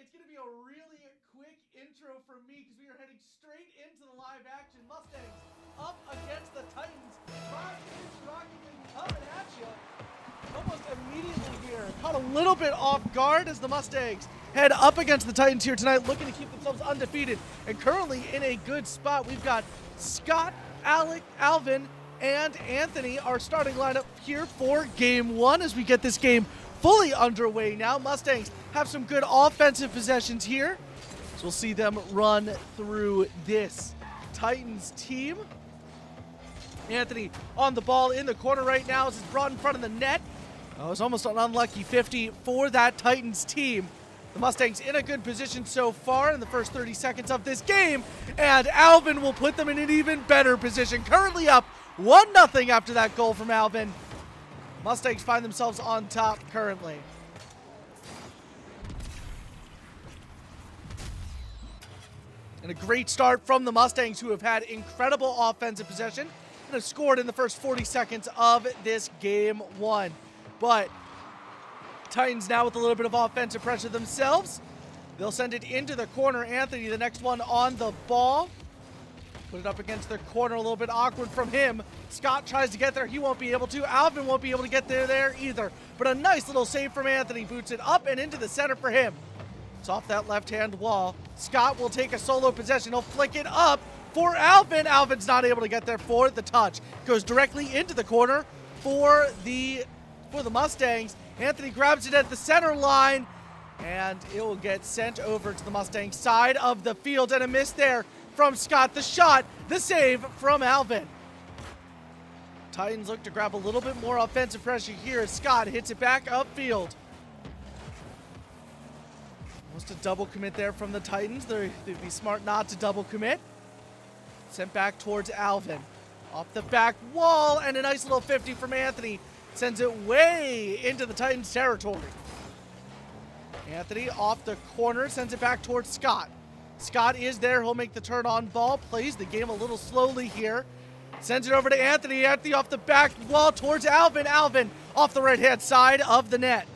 it's going to be a really quick intro from me because we are heading straight into the live action. Mustangs up against the Titans. 5 minutes Rocket League coming at you. Almost immediately here. Caught a little bit off guard as the Mustangs head up against the Titans here tonight, looking to keep themselves undefeated and currently in a good spot. We've got Scott, Alec, Alvin, and Anthony, our starting lineup here for game one as we get this game fully underway now. Mustangs have some good offensive possessions here, so we'll see them run through this Titans team. Anthony on the ball in the corner right now as it's brought in front of the net. Oh, it's almost an unlucky 50 for that Titans team. The Mustangs in a good position so far in the first 30 seconds of this game, and Alvin will put them in an even better position. Currently up 1-0 after that goal from Alvin. Mustangs find themselves on top currently. And a great start from the Mustangs, who have had incredible offensive possession and have scored in the first 40 seconds of this game one. But Titans now with a little bit of offensive pressure themselves. They'll send it into the corner. Anthony, the next one on the ball. Put it up against the corner, a little bit awkward from him. Scott tries to get there, he won't be able to. Alvin won't be able to get there either. But a nice little save from Anthony. Boots it up and into the center for him. It's off that left-hand wall. Scott will take a solo possession. He'll flick it up for Alvin. Alvin's not able to get there for the touch. Goes directly into the corner for the Mustangs. Anthony grabs it at the center line, and it will get sent over to the Mustang side of the field. And a miss there from Scott. The shot, the save from Alvin. Titans look to grab a little bit more offensive pressure here as Scott hits it back upfield. Almost a double commit there from the Titans. They'd be smart not to double commit. Sent back towards Alvin. Off the back wall, and a nice little 50 from Anthony. Sends it way into the Titans territory. Anthony off the corner, sends it back towards Scott. Scott is there, he'll make the turn on ball, plays the game a little slowly here. Sends it over to Anthony. Anthony off the back wall towards Alvin. Alvin off the right-hand side of the net.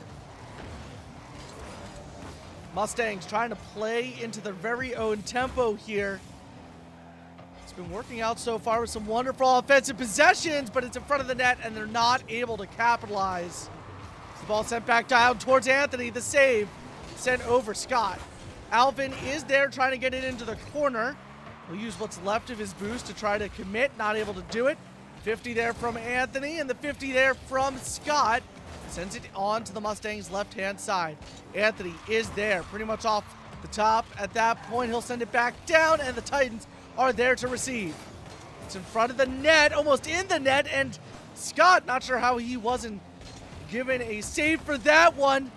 Mustangs trying to play into their very own tempo here. It's been working out so far with some wonderful offensive possessions, but it's in front of the net and they're not able to capitalize. The ball sent back down towards Anthony. The save sent over Scott. Alvin is there trying to get it into the corner. He'll use what's left of his boost to try to commit, not able to do it. 50 there from Anthony, and the 50 there from Scott. Sends it on to the Mustangs' left-hand side. Anthony is there, pretty much off the top. At that point, he'll send it back down, and the Titans are there to receive. It's in front of the net, almost in the net, and Scott, not sure how he wasn't given a save for that one.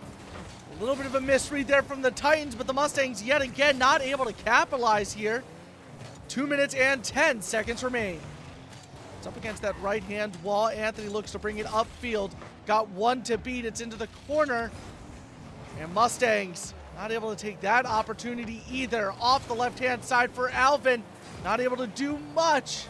A little bit of a misread there from the Titans, but the Mustangs yet again not able to capitalize here. 2 minutes and 10 seconds remain. It's up against that right-hand wall. Anthony looks to bring it upfield. Got one to beat. It's into the corner. And Mustangs not able to take that opportunity either. Off the left-hand side for Alvin. Not able to do much,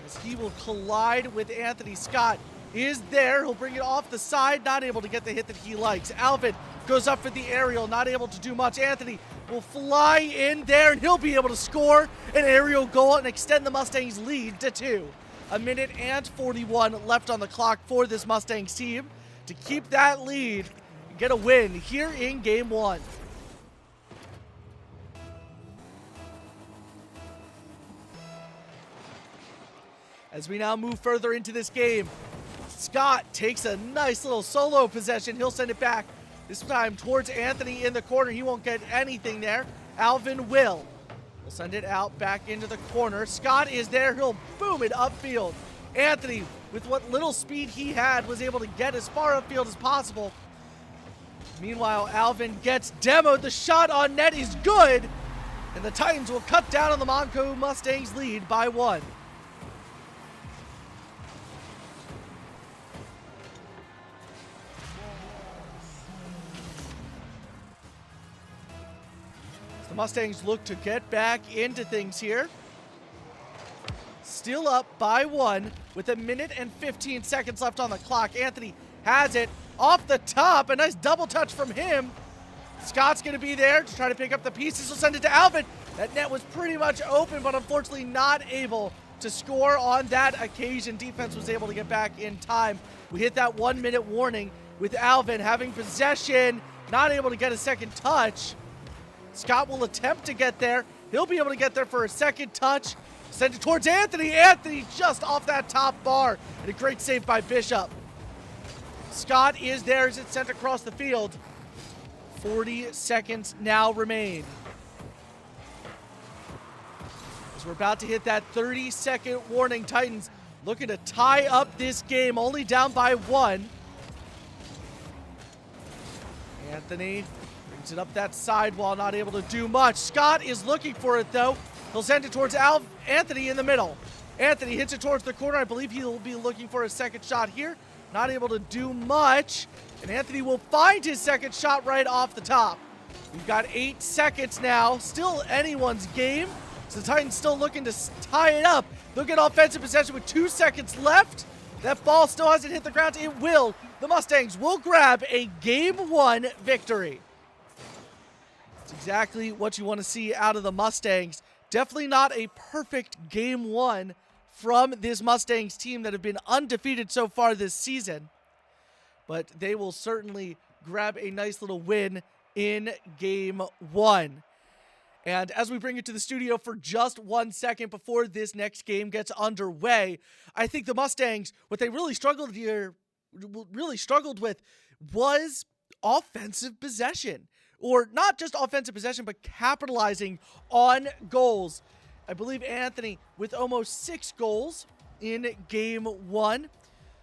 as he will collide with Anthony. Scott is there. He'll bring it off the side. Not able to get the hit that he likes. Alvin goes up for the aerial. Not able to do much. Anthony will fly in there, and he'll be able to score an aerial goal and extend the Mustangs' lead to 2. 1 minute and 41 left on the clock for this Mustangs team to keep that lead and get a win here in game one. As we now move further into this game, Scott takes a nice little solo possession. He'll send it back, this time towards Anthony in the corner. He won't get anything there. Alvin will. He'll send it out back into the corner. Scott is there. He'll boom it upfield. Anthony, with what little speed he had, was able to get as far upfield as possible. Meanwhile, Alvin gets demoed. The shot on net is good, and the Titans will cut down on the Montco Mustangs' lead by 1. The Mustangs look to get back into things here. Still up by 1 with 1 minute and 15 seconds left on the clock. Anthony has it off the top. A nice double touch from him. Scott's going to be there to try to pick up the pieces. He'll send it to Alvin. That net was pretty much open, but unfortunately not able to score on that occasion. Defense was able to get back in time. We hit that 1 minute warning with Alvin having possession, not able to get a second touch. Scott will attempt to get there. He'll be able to get there for a second touch. Send it towards Anthony. Anthony just off that top bar. And a great save by Bishop. Scott is there as it's sent across the field. 40 seconds now remain. As we're about to hit that 30-second warning, Titans looking to tie up this game, only down by 1. Anthony brings it up that sidewall, not able to do much. Scott is looking for it, though. He'll send it towards Anthony in the middle. Anthony hits it towards the corner. I believe he'll be looking for a second shot here. Not able to do much. And Anthony will find his second shot right off the top. We've got 8 seconds now. Still anyone's game. So the Titans still looking to tie it up. Look at offensive possession with 2 seconds left. That ball still hasn't hit the ground. It will. The Mustangs will grab a Game 1 victory. It's exactly what you want to see out of the Mustangs. Definitely not a perfect Game 1 from this Mustangs team that have been undefeated so far this season. But they will certainly grab a nice little win in Game 1. And as we bring it to the studio for just 1 second before this next game gets underway, I think the Mustangs, what they really struggled with was offensive possession. Or not just offensive possession, but capitalizing on goals. I believe Anthony with almost 6 goals in Game 1.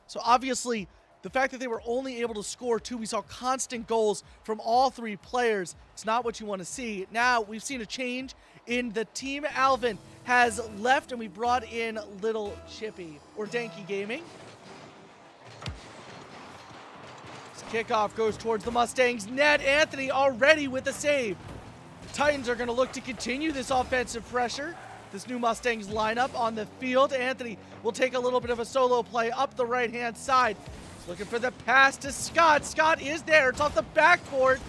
So obviously, the fact that they were only able to score 2, we saw constant goals from all 3 players. It's not what you want to see. Now, we've seen a change in the team. Alvin has left, and we brought in Little Chippy, or Danky Gaming. This kickoff goes towards the Mustangs net. Anthony already with a save. The Titans are going to look to continue this offensive pressure. This new Mustangs lineup on the field. Anthony will take a little bit of a solo play up the right-hand side. Looking for the pass to Scott. Scott is there. It's off the backboard.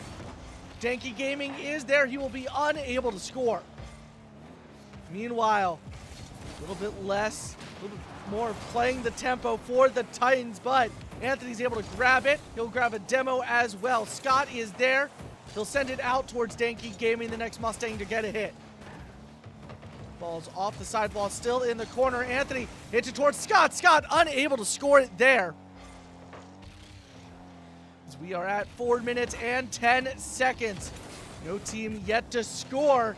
Danky Gaming is there. He will be unable to score. Meanwhile, a little bit more playing the tempo for the Titans, but Anthony's able to grab it. He'll grab a demo as well. Scott is there. He'll send it out towards Danky Gaming, the next Mustang, to get a hit. Ball's off the sidewall, still in the corner. Anthony hits it towards Scott. Scott unable to score it there. We are at 4 minutes and 10 seconds. No team yet to score.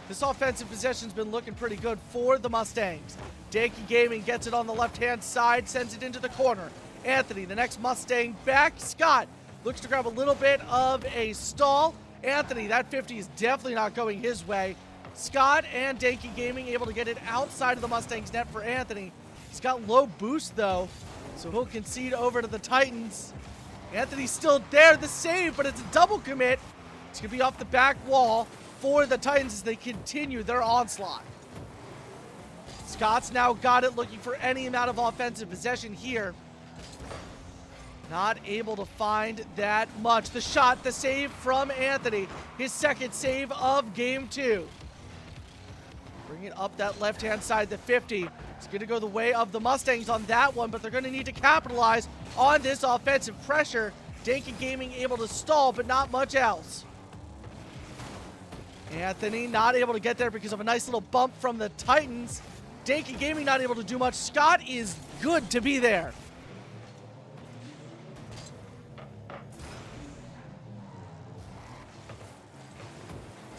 This offensive possession's been looking pretty good for the Mustangs. Danky Gaming gets it on the left-hand side, sends it into the corner. Anthony, the next Mustang, back. Scott looks to grab a little bit of a stall. Anthony, that 50 is definitely not going his way. Scott and Danky Gaming able to get it outside of the Mustangs net for Anthony. He's got low boost, though, so he'll concede over to the Titans. Anthony's still there, the save, but it's a double commit. It's going to be off the back wall for the Titans as they continue their onslaught. Scott's now got it, looking for any amount of offensive possession here. Not able to find that much. The shot, the save from Anthony. His second save of Game 2. Bring it up that left-hand side, the 50. It's going to go the way of the Mustangs on that one, but they're going to need to capitalize on this offensive pressure. Danky Gaming able to stall, but not much else. Anthony not able to get there because of a nice little bump from the Titans. Danky Gaming not able to do much. Scott is good to be there.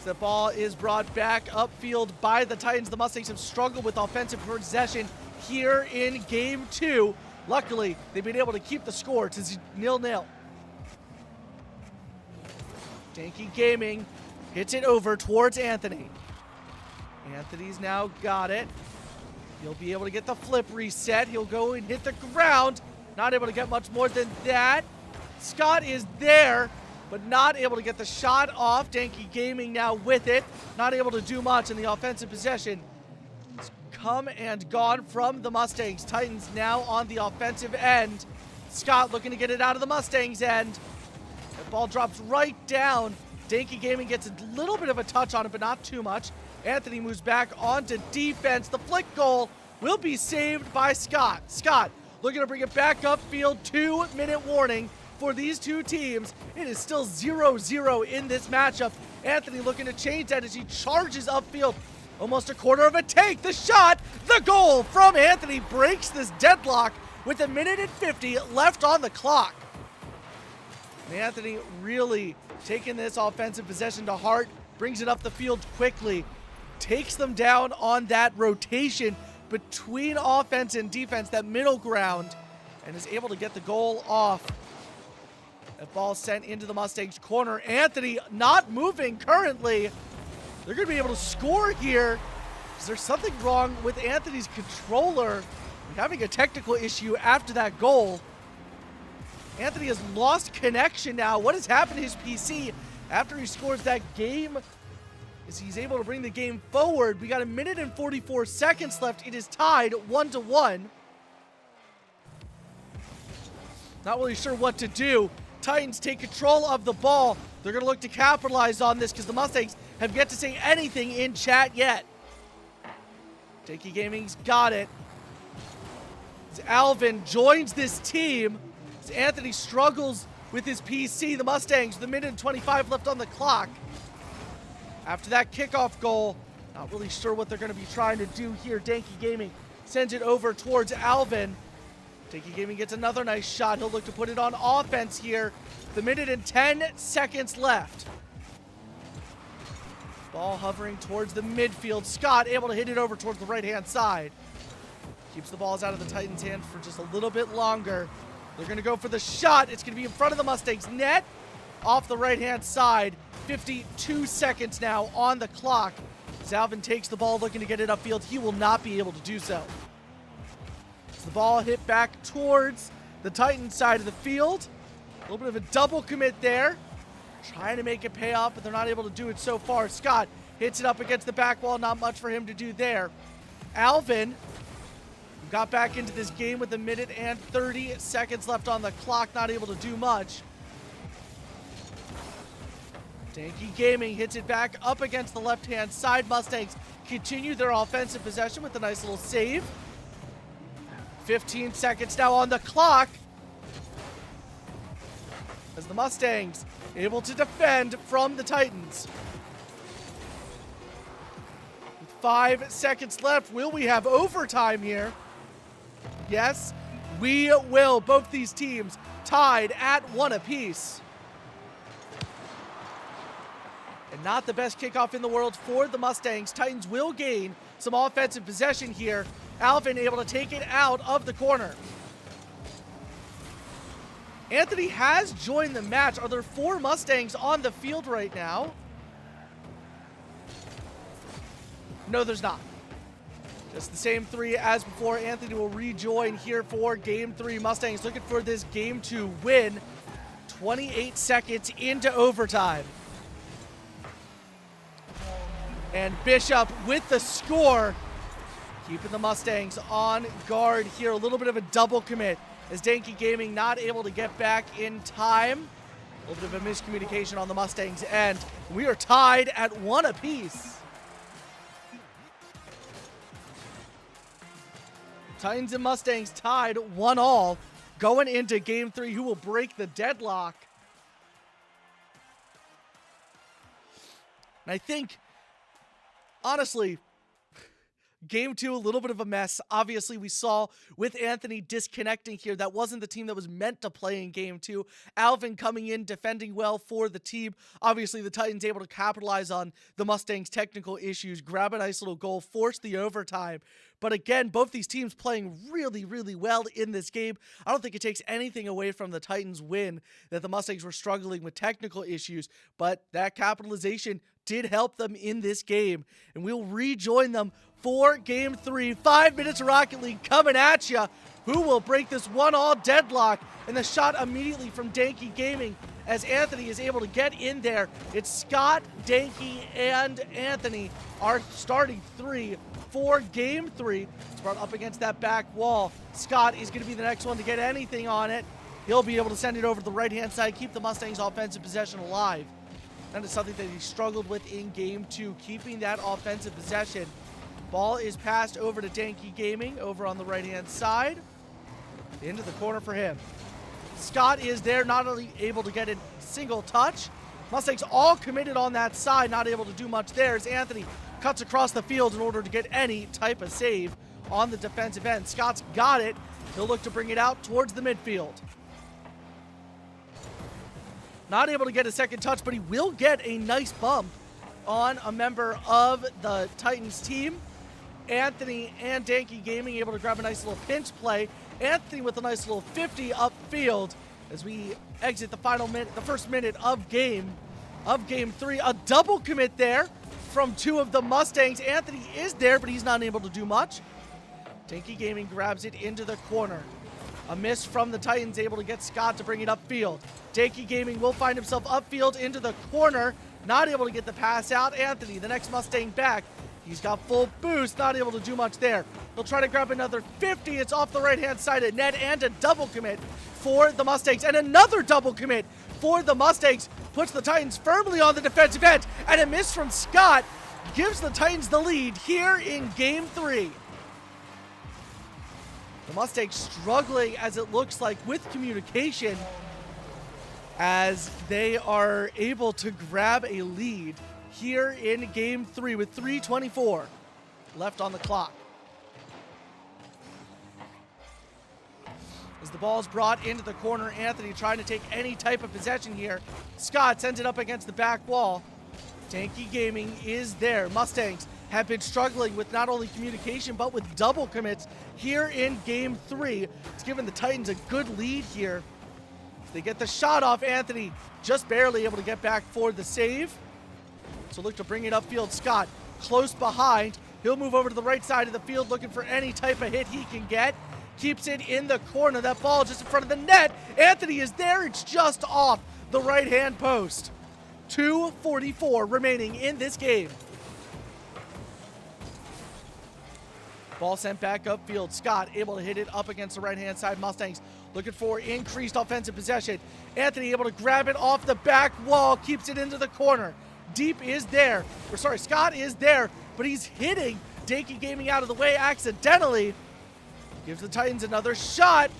The ball is brought back upfield by the Titans. The Mustangs have struggled with offensive possession here in Game 2. Luckily, they've been able to keep the score to 0-0. Danky Gaming hits it over towards Anthony. Anthony's now got it. He'll be able to get the flip reset. He'll go and hit the ground. Not able to get much more than that. Scott is there, but not able to get the shot off. Danky Gaming now with it. Not able to do much in the offensive possession. It's come and gone from the Mustangs. Titans now on the offensive end. Scott looking to get it out of the Mustangs' end. The ball drops right down Danky Gaming gets a little bit of a touch on it, but not too much. Anthony moves back onto defense. The flick goal will be saved by Scott. Scott looking to bring it back upfield. 2-minute warning for these two teams. It is still 0-0 in this matchup. Anthony looking to change that as he charges upfield. Almost a quarter of a take. The shot, the goal from Anthony breaks this deadlock with 1:50 left on the clock. And Anthony really taking this offensive possession to heart, brings it up the field quickly, takes them down on that rotation between offense and defense, that middle ground, and is able to get the goal off. That ball sent into the Mustangs corner. Anthony not moving currently. They're going to be able to score here. Is there something wrong with Anthony's controller? We're having a technical issue after that goal. Anthony has lost connection now. What has happened to his PC after he scores that game? Is he's able to bring the game forward? We got 1:44 left. It is tied 1-1. Not really sure what to do. Titans take control of the ball. They're going to look to capitalize on this because the Mustangs have yet to say anything in chat yet. Danky Gaming's got it. As Alvin joins this team, as Anthony struggles with his PC, the Mustangs, the 1:25 left on the clock. After that kickoff goal, not really sure what they're going to be trying to do here. Danky Gaming sends it over towards Alvin. Danky Gaming gets another nice shot. He'll look to put it on offense here. The 1:10 left. Ball hovering towards the midfield. Scott able to hit it over towards the right-hand side. Keeps the balls out of the Titans' hand for just a little bit longer. They're going to go for the shot. It's going to be in front of the Mustangs' net. Off the right-hand side. 52 seconds now on the clock. As Alvin takes the ball looking to get it upfield, he will not be able to do so. As the ball hit back towards the Titans' side of the field. A little bit of a double commit there. Trying to make it pay off, but they're not able to do it so far. Scott hits it up against the back wall. Not much for him to do there. Alvin got back into this game with 1:30 left on the clock. Not able to do much. Danky Gaming hits it back up against the left-hand side. Mustangs continue their offensive possession with a nice little save. 15 seconds now on the clock. As the Mustangs able to defend from the Titans. With 5 seconds left, will we have overtime here? Yes, we will. Both these teams tied at 1 apiece. And not the best kickoff in the world for the Mustangs. Titans will gain some offensive possession here. Alvin able to take it out of the corner. Anthony has joined the match. Are there 4 Mustangs on the field right now? No, there's not. Just the same 3 as before. Anthony will rejoin here for Game 3. Mustangs looking for this game to win. 28 seconds into overtime. And Bishop with the score, keeping the Mustangs on guard here. A little bit of a double commit as Danky Gaming not able to get back in time. A little bit of a miscommunication on the Mustangs' end. We are tied at 1 apiece. Titans and Mustangs tied 1-1 going into Game 3. Who will break the deadlock? And I think, honestly, Game 2, a little bit of a mess. Obviously, we saw with Anthony disconnecting here, that wasn't the team that was meant to play in Game 2. Alvin coming in, defending well for the team. Obviously, the Titans able to capitalize on the Mustangs' technical issues, grab a nice little goal, force the overtime. But again, both these teams playing really, really well in this game. I don't think it takes anything away from the Titans' win that the Mustangs were struggling with technical issues, but that capitalization did help them in this game. And we'll rejoin them for Game 3. 5 minutes of Rocket League coming at you. Who will break this 1-1 deadlock? And the shot immediately from Danky Gaming as Anthony is able to get in there. It's Scott, Danky, and Anthony, our starting 3 for Game 3. It's brought up against that back wall. Scott is going to be the next one to get anything on it. He'll be able to send it over to the right-hand side, keep the Mustangs' offensive possession alive. That is something that he struggled with in Game 2, keeping that offensive possession. Ball is passed over to Danky Gaming over on the right-hand side. Into the corner for him. Scott is there, not only able to get a single touch. Mustangs all committed on that side, not able to do much there as Anthony cuts across the field in order to get any type of save on the defensive end. Scott's got it. He'll look to bring it out towards the midfield. Not able to get a second touch, but he will get a nice bump on a member of the Titans team. Anthony and Danky Gaming able to grab a nice little pinch play. Anthony with a nice little 50 upfield as we exit the final minute, the first minute of game 3. A double commit there from two of the Mustangs. Anthony is there, but he's not able to do much. Danky Gaming grabs it into the corner. A miss from the Titans, able to get Scott to bring it upfield. Danky Gaming will find himself upfield into the corner, not able to get the pass out. Anthony, the next Mustang back. He's got full boost, not able to do much there. He'll try to grab another 50. It's off the right-hand side of net, and a double commit for the Mustangs. And another double commit for the Mustangs puts the Titans firmly on the defensive end. And a miss from Scott gives the Titans the lead here in Game 3. The Mustangs struggling, as it looks like, with communication as they are able to grab a lead here in Game 3 with 3:24 left on the clock. As the ball is brought into the corner, Anthony trying to take any type of possession here. Scott sends it up against the back wall. Danky Gaming is there. Mustangs have been struggling with not only communication, but with double commits here in Game 3. It's given the Titans a good lead here. They get the shot off. Anthony just barely able to get back for the save. So look to bring it upfield. Scott close behind. He'll move over to the right side of the field looking for any type of hit he can get. Keeps it in the corner. That ball just in front of the net. Anthony is there. It's just off the right-hand post. 2:44 remaining in this game. Ball sent back upfield. Scott able to hit it up against the right-hand side. Mustangs looking for increased offensive possession. Anthony able to grab it off the back wall. Keeps it into the corner. Deep is there. Scott is there, but he's hitting Danky Gaming out of the way accidentally. Gives the Titans another shot.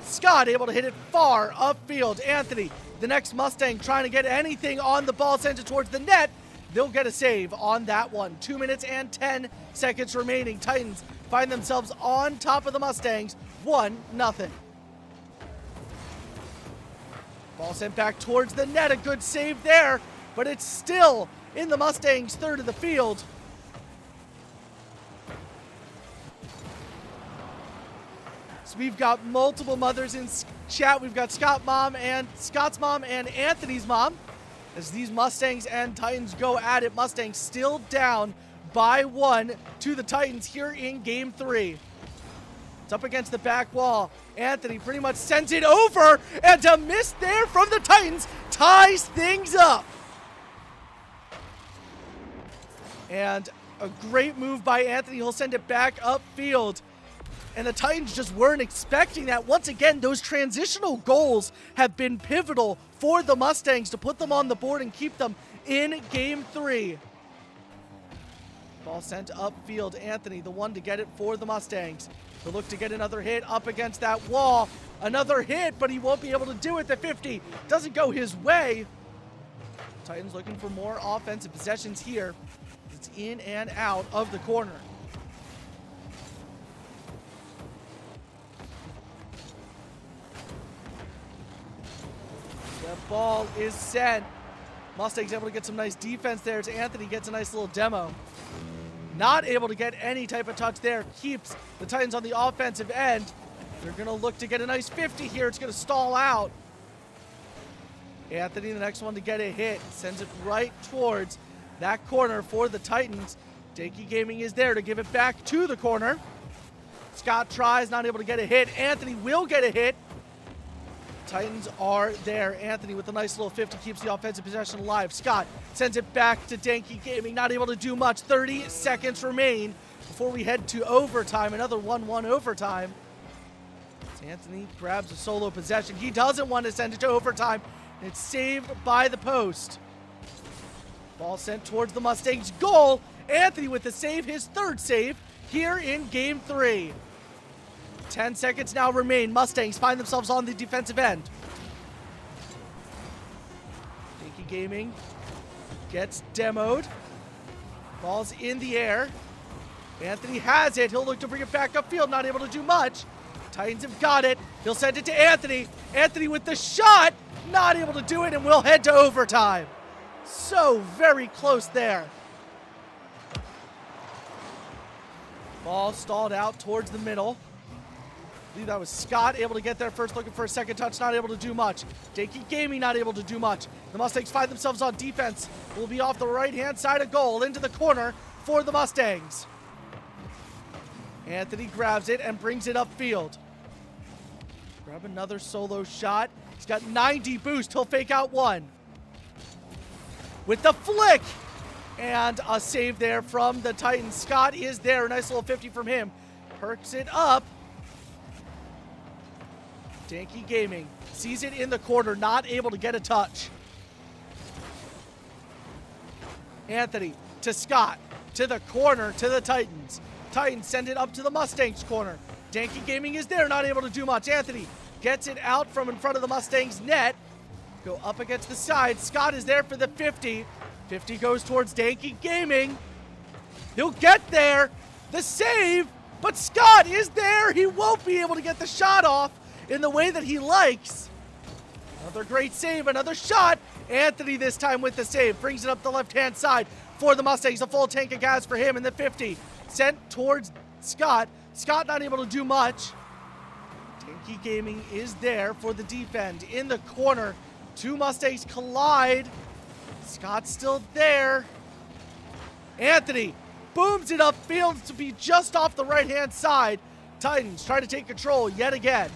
Scott able to hit it far upfield. Anthony, the next Mustang, trying to get anything on the ball, sends it towards the net. They'll get a save on that one. 2 minutes and 10 seconds remaining. Titans find themselves on top of the Mustangs, 1-0. Ball sent back towards the net. A good save there, but it's still in the Mustangs' third of the field. So we've got multiple mothers in chat. We've got Scott's mom and Anthony's mom. As these Mustangs and Titans go at it, Mustangs still down by 1 to the Titans here in Game 3. It's up against the back wall. Anthony pretty much sends it over, and a miss there from the Titans ties things up. And a great move by Anthony. He'll send it back upfield. And the Titans just weren't expecting that. Once again, those transitional goals have been pivotal for the Mustangs to put them on the board and keep them in Game 3. Ball sent upfield. Anthony, the one to get it for the Mustangs. He'll look to get another hit up against that wall. Another hit, but he won't be able to do it. The 50 doesn't go his way. Titans looking for more offensive possessions here. It's in and out of the corner. The ball is sent. Mustangs able to get some nice defense there as Anthony gets a nice little demo. Not able to get any type of touch there. Keeps the Titans on the offensive end. They're going to look to get a nice 50 here. It's going to stall out. Anthony, the next one to get a hit. Sends it right towards that corner for the Titans. Danky Gaming is there to give it back to the corner. Scott tries, not able to get a hit. Anthony will get a hit. Titans are there. Anthony with a nice little 50 keeps the offensive possession alive. Scott sends it back to Danky Gaming, not able to do much. 30 seconds remain before we head to overtime. Another 1-1 overtime. As Anthony grabs a solo possession. He doesn't want to send it to overtime. It's saved by the post. Ball sent towards the Mustangs' goal. Anthony with the save, his third save here in Game 3. 10 seconds now remain. Mustangs find themselves on the defensive end. Dinky Gaming gets demoed. Ball's in the air. Anthony has it. He'll look to bring it back upfield. Not able to do much. Titans have got it. He'll send it to Anthony. Anthony with the shot. Not able to do it, and we'll head to overtime. So very close there. Ball stalled out towards the middle. I believe that was Scott able to get there first, looking for a second touch, not able to do much. Dinky Gaming not able to do much. The Mustangs find themselves on defense. Will be off the right-hand side of goal into the corner for the Mustangs. Anthony grabs it and brings it upfield. Grab another solo shot. He's got 90 boost. He'll fake out one. With the flick. And a save there from the Titans. Scott is there. A nice little 50 from him. Perks it up. Dinky Gaming sees it in the corner. Not able to get a touch. Anthony to Scott. To the corner. To the Titans. Titans send it up to the Mustangs corner. Dinky Gaming is there. Not able to do much. Anthony gets it out from in front of the Mustangs net. Go up against the side. Scott is there for the 50. 50 goes towards Dinky Gaming. He'll get there. The save. But Scott is there. He won't be able to get the shot off in the way that he likes. Another great save. Another shot. Anthony this time with the save. Brings it up the left-hand side for the Mustangs. A full tank of gas for him in the 50. Sent towards Scott. Scott not able to do much. Dinky Gaming is there for the defend. In the corner. Two Mustangs collide. Scott's still there. Anthony booms it upfield to be just off the right-hand side. Titans try to take control yet again.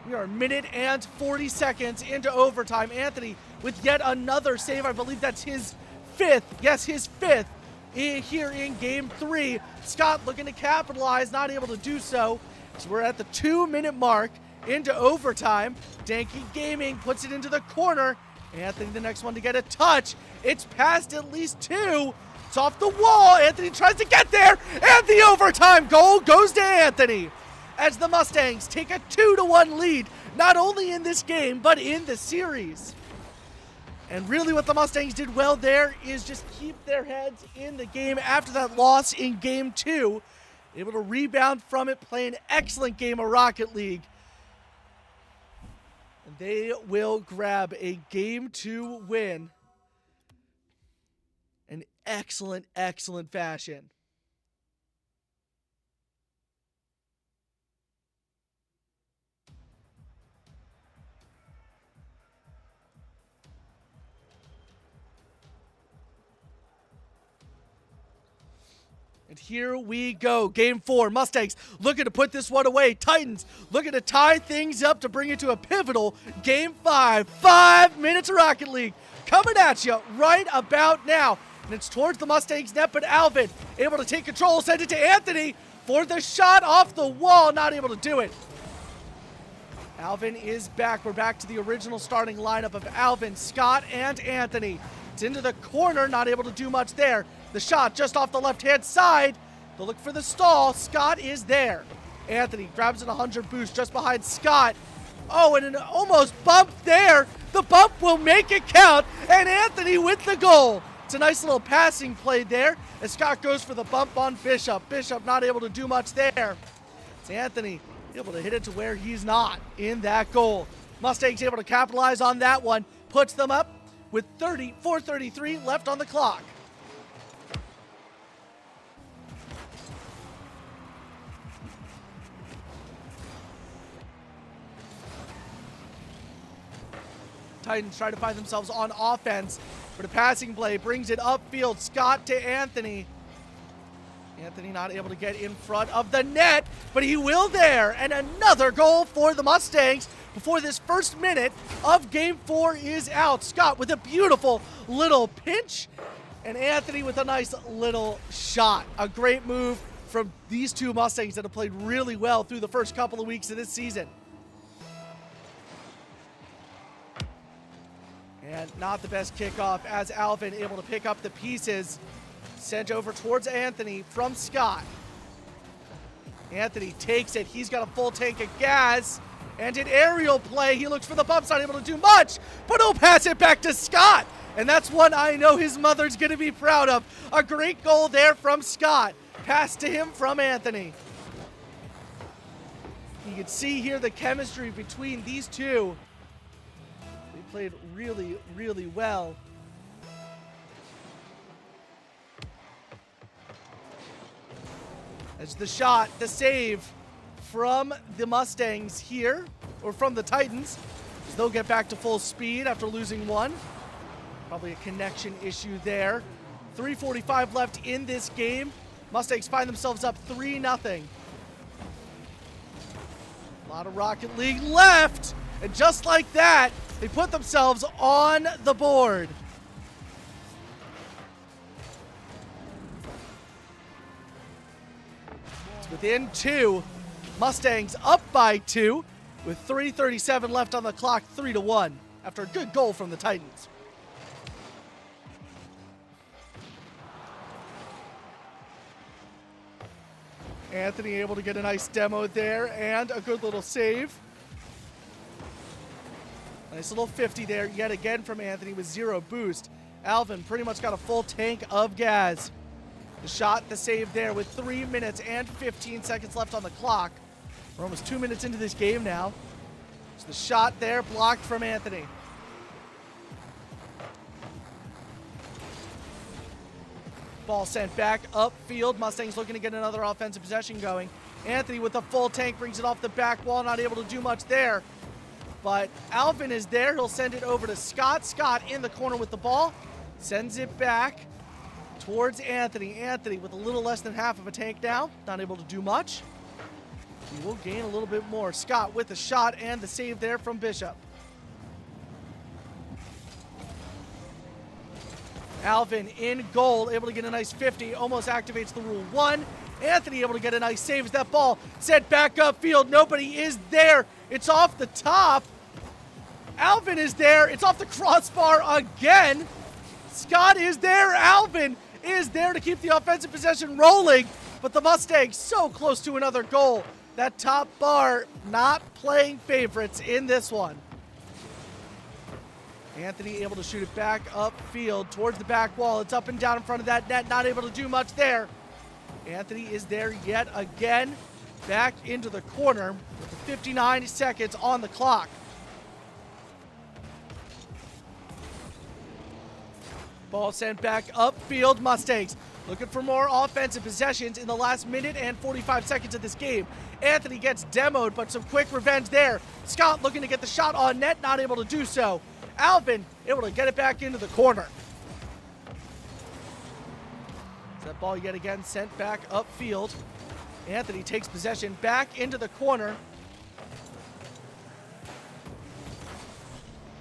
We are a minute and 40 seconds into overtime. Anthony with yet another save. I believe that's his fifth. Yes, his fifth here in Game 3. Scott looking to capitalize, not able to do so. So we're at the 2-minute mark into overtime. Dinky Gaming puts it into the corner. Anthony the next one to get a touch. It's past at least two. It's off the wall. Anthony tries to get there. And the overtime goal goes to Anthony. As the Mustangs take a 2-1 lead, not only in this game, but in the series. And really what the Mustangs did well there is just keep their heads in the game after that loss in Game 2. Able to rebound from it, play an excellent game of Rocket League. And they will grab a Game 2 win in excellent, excellent fashion. And here we go. Game 4. Mustangs looking to put this one away. Titans looking to tie things up to bring it to a pivotal Game 5. 5 minutes of Rocket League coming at you right about now. And it's towards the Mustangs net, but Alvin able to take control. Send it to Anthony for the shot off the wall. Not able to do it. Alvin is back. We're back to the original starting lineup of Alvin, Scott, and Anthony. It's into the corner. Not able to do much there. The shot just off the left-hand side. They'll look for the stall. Scott is there. Anthony grabs an 100 boost just behind Scott. Oh, and an almost bump there. The bump will make it count. And Anthony with the goal. It's a nice little passing play there as Scott goes for the bump on Bishop. Bishop not able to do much there. It's Anthony able to hit it to where he's not in that goal. Mustangs able to capitalize on that one. Puts them up with 4:33 left on the clock. Titans try to find themselves on offense, but a passing play brings it upfield. Scott to Anthony. Anthony not able to get in front of the net, but he will there. And another goal for the Mustangs before this first minute of Game 4 is out. Scott with a beautiful little pinch, and Anthony with a nice little shot. A great move from these two Mustangs that have played really well through the first couple of weeks of this season. And not the best kickoff as Alvin able to pick up the pieces. Sent over towards Anthony from Scott. Anthony takes it. He's got a full tank of gas. And an aerial play. He looks for the bumps, not able to do much. But he'll pass it back to Scott. And that's one I know his mother's going to be proud of. A great goal there from Scott. Pass to him from Anthony. You can see here the chemistry between these two. They played really, really well. As the shot, the save from the Mustangs here, or from the Titans, as they'll get back to full speed after losing one. Probably a connection issue there. 3:45 left in this game. Mustangs find themselves up 3-0. A lot of Rocket League left, and just like that, they put themselves on the board. It's within 2. Mustangs up by 2 with 3:37 left on the clock, 3-1 after a good goal from the Titans. Anthony able to get a nice demo there and a good little save. Nice little 50 there yet again from Anthony with 0 boost. Alvin pretty much got a full tank of gas. The shot, the save there with 3 minutes and 15 seconds left on the clock. We're almost 2 minutes into this game now. So the shot there blocked from Anthony. Ball sent back upfield. Mustangs looking to get another offensive possession going. Anthony with a full tank brings it off the back wall, not able to do much there. But Alvin is there. He'll send it over to Scott. Scott in the corner with the ball. Sends it back towards Anthony. Anthony with a little less than half of a tank now. Not able to do much. He will gain a little bit more. Scott with the shot and the save there from Bishop. Alvin in goal, able to get a nice 50, almost activates the rule 1. Anthony able to get a nice save as that ball sent back upfield. Nobody is there. It's off the top. Alvin is there. It's off the crossbar again. Scott is there. Alvin is there to keep the offensive possession rolling. But the Mustangs so close to another goal. That top bar not playing favorites in this one. Anthony able to shoot it back upfield towards the back wall. It's up and down in front of that net. Not able to do much there. Anthony is there yet again. Back into the corner with the 59 seconds on the clock. Ball sent back upfield. Mustangs looking for more offensive possessions in the last minute and 45 seconds of this game. Anthony gets demoed, but some quick revenge there. Scott looking to get the shot on net, not able to do so. Alvin able to get it back into the corner. That ball yet again sent back upfield. Anthony takes possession back into the corner.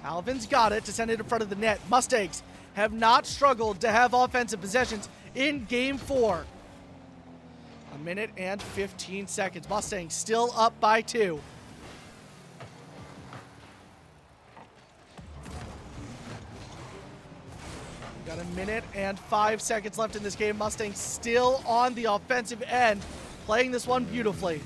Alvin's got it to send it in front of the net. Mustangs have not struggled to have offensive possessions in Game 4. A minute and 15 seconds. Mustangs still up by 2. Got a minute and 5 seconds left in this game. Mustangs still on the offensive end, playing this one beautifully.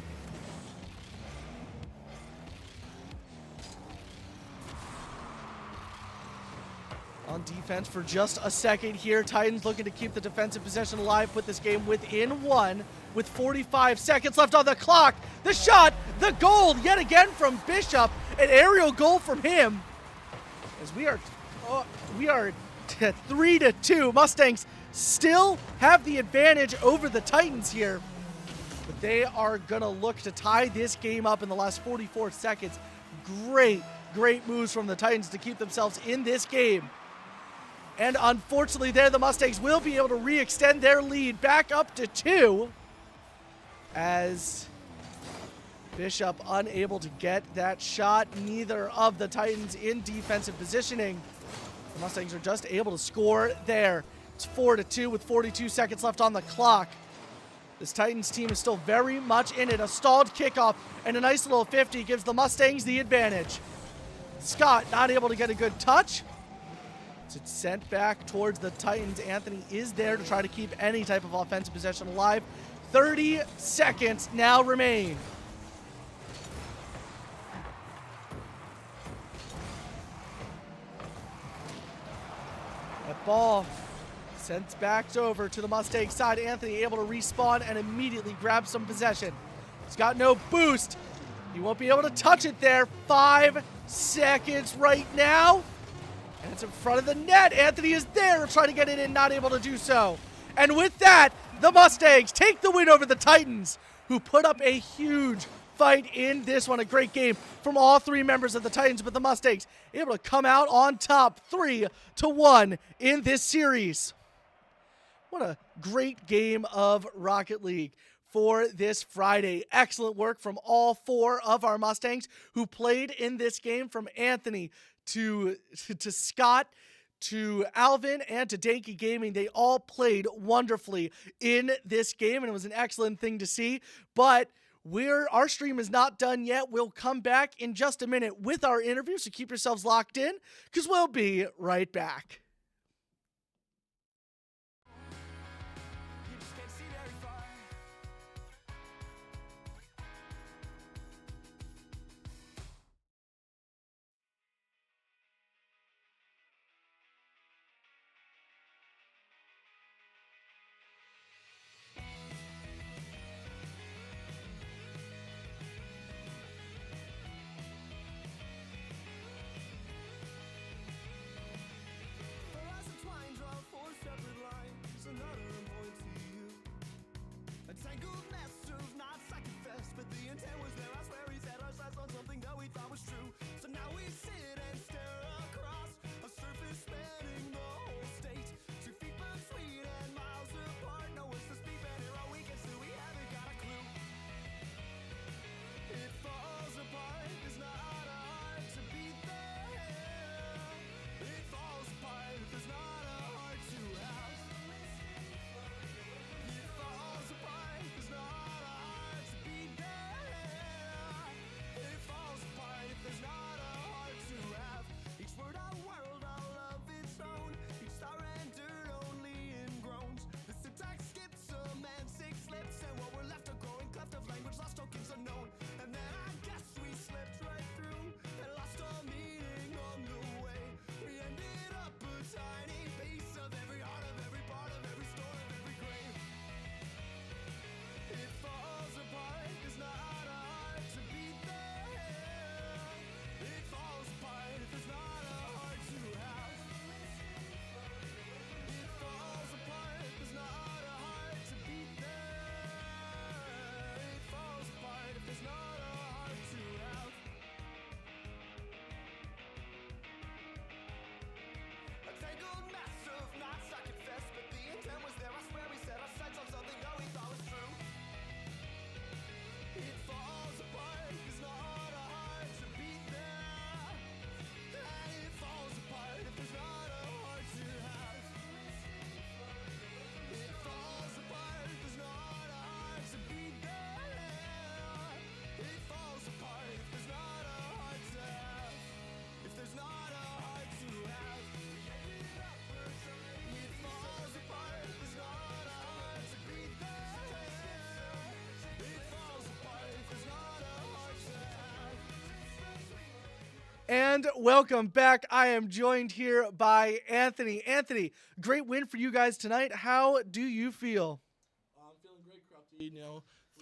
On defense for just a second here. Titans looking to keep the defensive possession alive, put this game within 1 with 45 seconds left on the clock. The shot, the goal yet again from Bishop. An aerial goal from him. As we are 3-2. Mustangs still have the advantage over the Titans here, but they are gonna look to tie this game up in the last 44 seconds. Great moves from the Titans to keep themselves in this game. And unfortunately there, the Mustangs will be able to re-extend their lead back up to 2 as Bishop unable to get that shot. Neither of the Titans in defensive positioning. The Mustangs are just able to score there. It's 4-2 with 42 seconds left on the clock. This Titans team is still very much in it. A stalled kickoff and a nice little 50 gives the Mustangs the advantage. Scott not able to get a good touch. It's sent back towards the Titans. Anthony is there to try to keep any type of offensive possession alive. 30 seconds now remain. That ball sent back over to the Mustang side. Anthony able to respawn and immediately grab some possession. He's got no boost. He won't be able to touch it there. 5 seconds right now. And it's in front of the net. Anthony is there trying to get it in, not able to do so. And with that, the Mustangs take the win over the Titans, who put up a huge fight in this one. A great game from all 3 members of the Titans, but the Mustangs able to come out on top 3-1 in this series. What a great game of Rocket League for this Friday. Excellent work from all 4 of our Mustangs who played in this game, from Anthony to Scott, to Alvin, and to Danky Gaming. They all played wonderfully in this game, and it was an excellent thing to see. But our stream is not done yet. We'll come back in just a minute with our interview, so keep yourselves locked in, because we'll be right back. And welcome back. I am joined here by Anthony. Anthony, great win for you guys tonight. How do you feel? I'm feeling great, Crafty.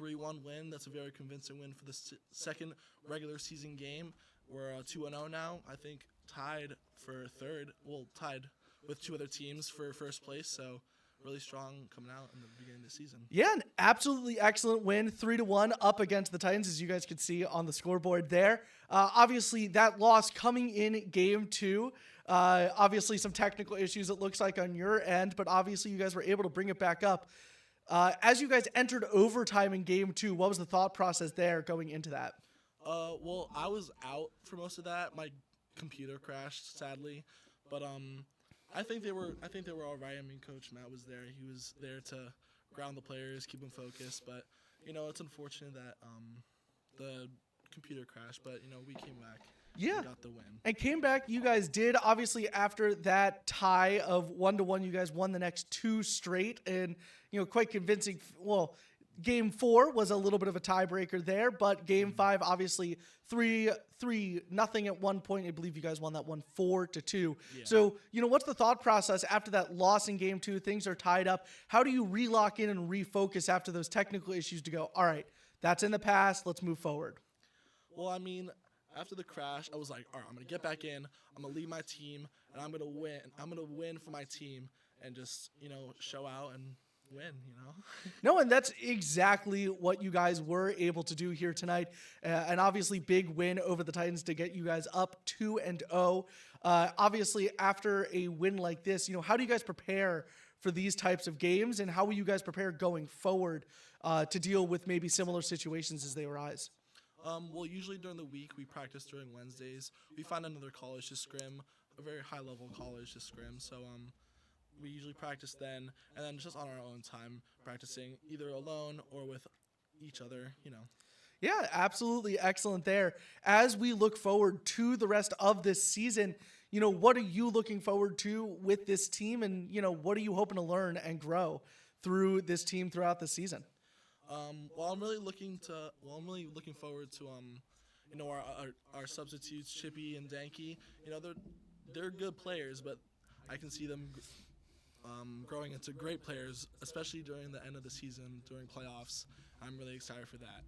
3-1 win. That's a very convincing win for the second regular season game. We're 2-0 now. I think tied for third. Well, tied with 2 other teams for first place. So really strong coming out in the beginning of the season. Yeah, an absolutely excellent win, 3-1 up against the Titans, as you guys can see on the scoreboard there. Obviously, that loss coming in game 2. Obviously, some technical issues, it looks like, on your end, but obviously you guys were able to bring it back up. As you guys entered overtime in game 2, what was the thought process there going into that? Well, I was out for most of that. My computer crashed, sadly, but I think they were all right. I mean, Coach Matt was there. He was there to ground the players, keep them focused. But it's unfortunate that the computer crashed. But we came back Yeah. and got the win. And came back, you guys did. Obviously, after that tie of 1-1, you guys won the next 2 straight, and quite convincing. Well, game 4 was a little bit of a tiebreaker there, but game 5, obviously 3-0 at one point. I believe you guys won that one 4-2. Yeah. So, what's the thought process after that loss in game 2? Things are tied up. How do you relock in and refocus after those technical issues to go, all right, that's in the past, let's move forward? Well, I mean, after the crash, I was like, all right, I'm going to get back in. I'm going to lead my team, and I'm going to win. I'm going to win for my team and just, show out and win, No, and that's exactly what you guys were able to do here tonight. And obviously big win over the Titans to get you guys up 2-0. Obviously, after a win like this, how do you guys prepare for these types of games, and how will you guys prepare going forward to deal with maybe similar situations as they arise? Well, usually during the week, we practice during Wednesdays. We find another college to scrim, a very high-level college to scrim. So we usually practice then, and then just on our own time, practicing either alone or with each other, Yeah, absolutely excellent there. As we look forward to the rest of this season, what are you looking forward to with this team, and, what are you hoping to learn and grow through this team throughout the season? Well, I'm really looking forward to our substitutes, Chippy and Danky. They're good players, but I can see them growing into great players, especially during the end of the season, during playoffs. I'm really excited for that.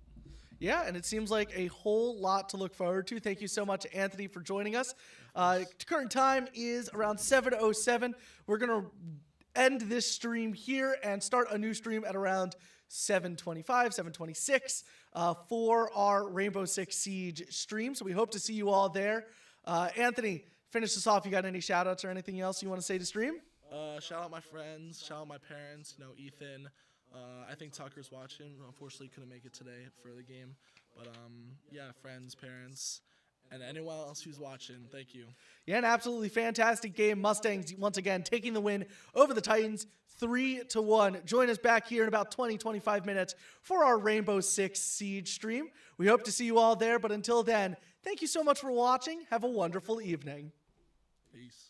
Yeah, and it seems like a whole lot to look forward to. Thank you so much, Anthony, for joining us. Current time is around 7:07. We're going to end this stream here and start a new stream at around 7:25, 7:26 for our Rainbow Six Siege stream. So we hope to see you all there. Anthony, finish this off. You got any shout outs or anything else you want to say to stream? Shout out my friends, shout out my parents, Ethan. I think Tucker's watching. Unfortunately, couldn't make it today for the game. But yeah, friends, parents, and anyone else who's watching, thank you. Yeah, an absolutely fantastic game. Mustangs, once again, taking the win over the Titans 3-1. Join us back here in about 20-25 minutes for our Rainbow Six Siege stream. We hope to see you all there, but until then, thank you so much for watching. Have a wonderful evening. Peace.